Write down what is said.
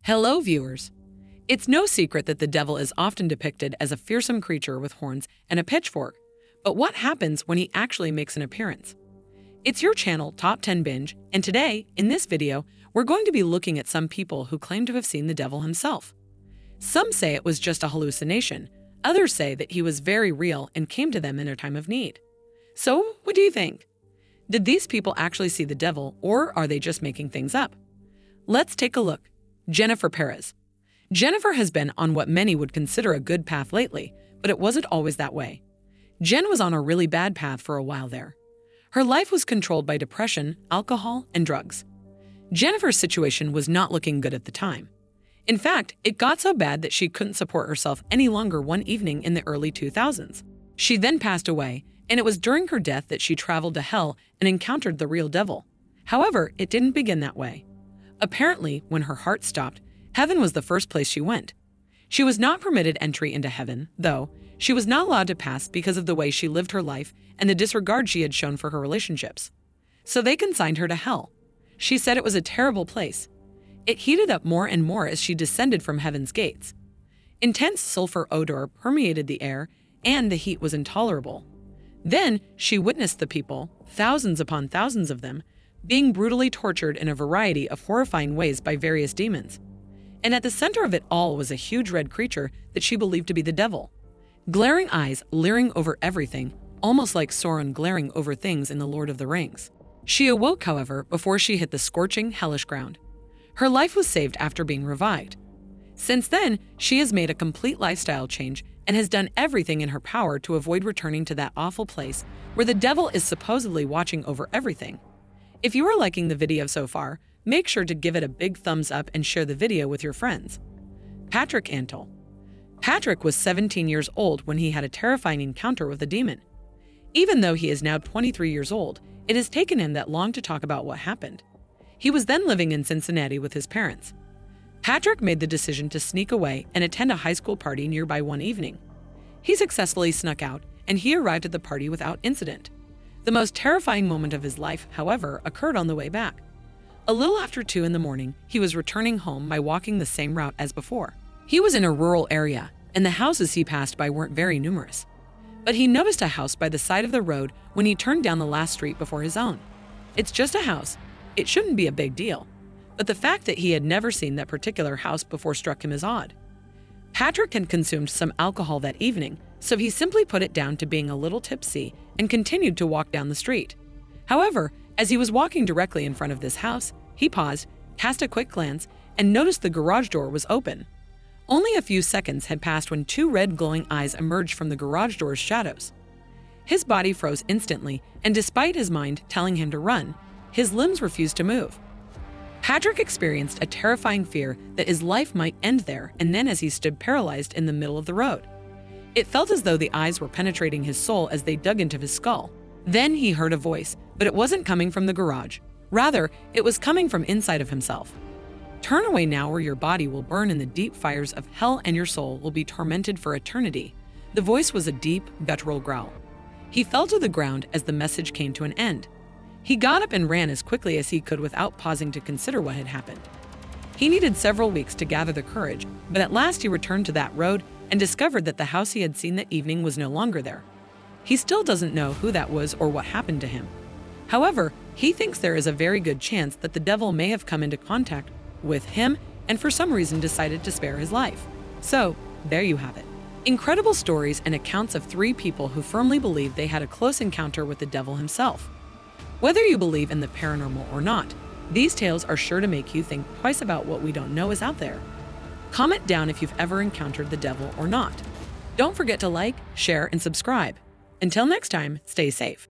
Hello, viewers. It's no secret that the devil is often depicted as a fearsome creature with horns and a pitchfork. But what happens when he actually makes an appearance? It's your channel, Top 10 Binge, and today, in this video, we're going to be looking at some people who claim to have seen the devil himself. Some say it was just a hallucination. Others say that he was very real and came to them in a time of need. So, what do you think? Did these people actually see the devil, or are they just making things up? Let's take a look. Jennifer PEREZ. Jennifer has been on what many would consider a good path lately, but it wasn't always that way. Jen was on a really bad path for a while there. Her life was controlled by depression, alcohol, and drugs. Jennifer's situation was not looking good at the time. In fact, it got so bad that she couldn't support herself any longer one evening in the early 2000s. She then passed away, and it was during her death that she traveled to hell and encountered the real devil. However, it didn't begin that way. Apparently, when her heart stopped, heaven was the first place she went. She was not permitted entry into heaven, though. She was not allowed to pass because of the way she lived her life and the disregard she had shown for her relationships. So they consigned her to hell. She said it was a terrible place. It heated up more and more as she descended from heaven's gates. Intense sulfur odor permeated the air, and the heat was intolerable. Then she witnessed the people, thousands upon thousands of them, being brutally tortured in a variety of horrifying ways by various demons. And at the center of it all was a huge red creature that she believed to be the devil. Glaring eyes leering over everything, almost like Sauron glaring over things in The Lord of the Rings. She awoke, however, before she hit the scorching, hellish ground. Her life was saved after being revived. Since then, she has made a complete lifestyle change and has done everything in her power to avoid returning to that awful place where the devil is supposedly watching over everything. If you are liking the video so far, make sure to give it a big thumbs up and share the video with your friends. Patrick ANTLE. Patrick was 17 years old when he had a terrifying encounter with a demon. Even though he is now 23 years old, it has taken him that long to talk about what happened. He was then living in Cincinnati with his parents. Patrick made the decision to sneak away and attend a high school party nearby one evening. He successfully snuck out, and he arrived at the party without incident. The most terrifying moment of his life, however, occurred on the way back. A little after 2 in the morning, he was returning home by walking the same route as before. He was in a rural area, and the houses he passed by weren't very numerous. But he noticed a house by the side of the road when he turned down the last street before his own. It's just a house. It shouldn't be a big deal. But the fact that he had never seen that particular house before struck him as odd. Patrick had consumed some alcohol that evening, so he simply put it down to being a little tipsy and continued to walk down the street. However, as he was walking directly in front of this house, he paused, cast a quick glance, and noticed the garage door was open. Only a few seconds had passed when 2 red glowing eyes emerged from the garage door's shadows. His body froze instantly, and despite his mind telling him to run, his limbs refused to move. Patrick experienced a terrifying fear that his life might end there and then as he stood paralyzed in the middle of the road. It felt as though the eyes were penetrating his soul as they dug into his skull. Then he heard a voice, but it wasn't coming from the garage. Rather, it was coming from inside of himself. Turn away now or your body will burn in the deep fires of hell and your soul will be tormented for eternity. The voice was a deep, guttural growl. He fell to the ground as the message came to an end. He got up and ran as quickly as he could without pausing to consider what had happened. He needed several weeks to gather the courage, but at last he returned to that road and discovered that the house he had seen that evening was no longer there. He still doesn't know who that was or what happened to him. However, he thinks there is a very good chance that the devil may have come into contact with him and for some reason decided to spare his life. So, there you have it. Incredible stories and accounts of 3 people who firmly believe they had a close encounter with the devil himself. Whether you believe in the paranormal or not, these tales are sure to make you think twice about what we don't know is out there. Comment down if you've ever encountered the devil or not. Don't forget to like, share, and subscribe. Until next time, stay safe.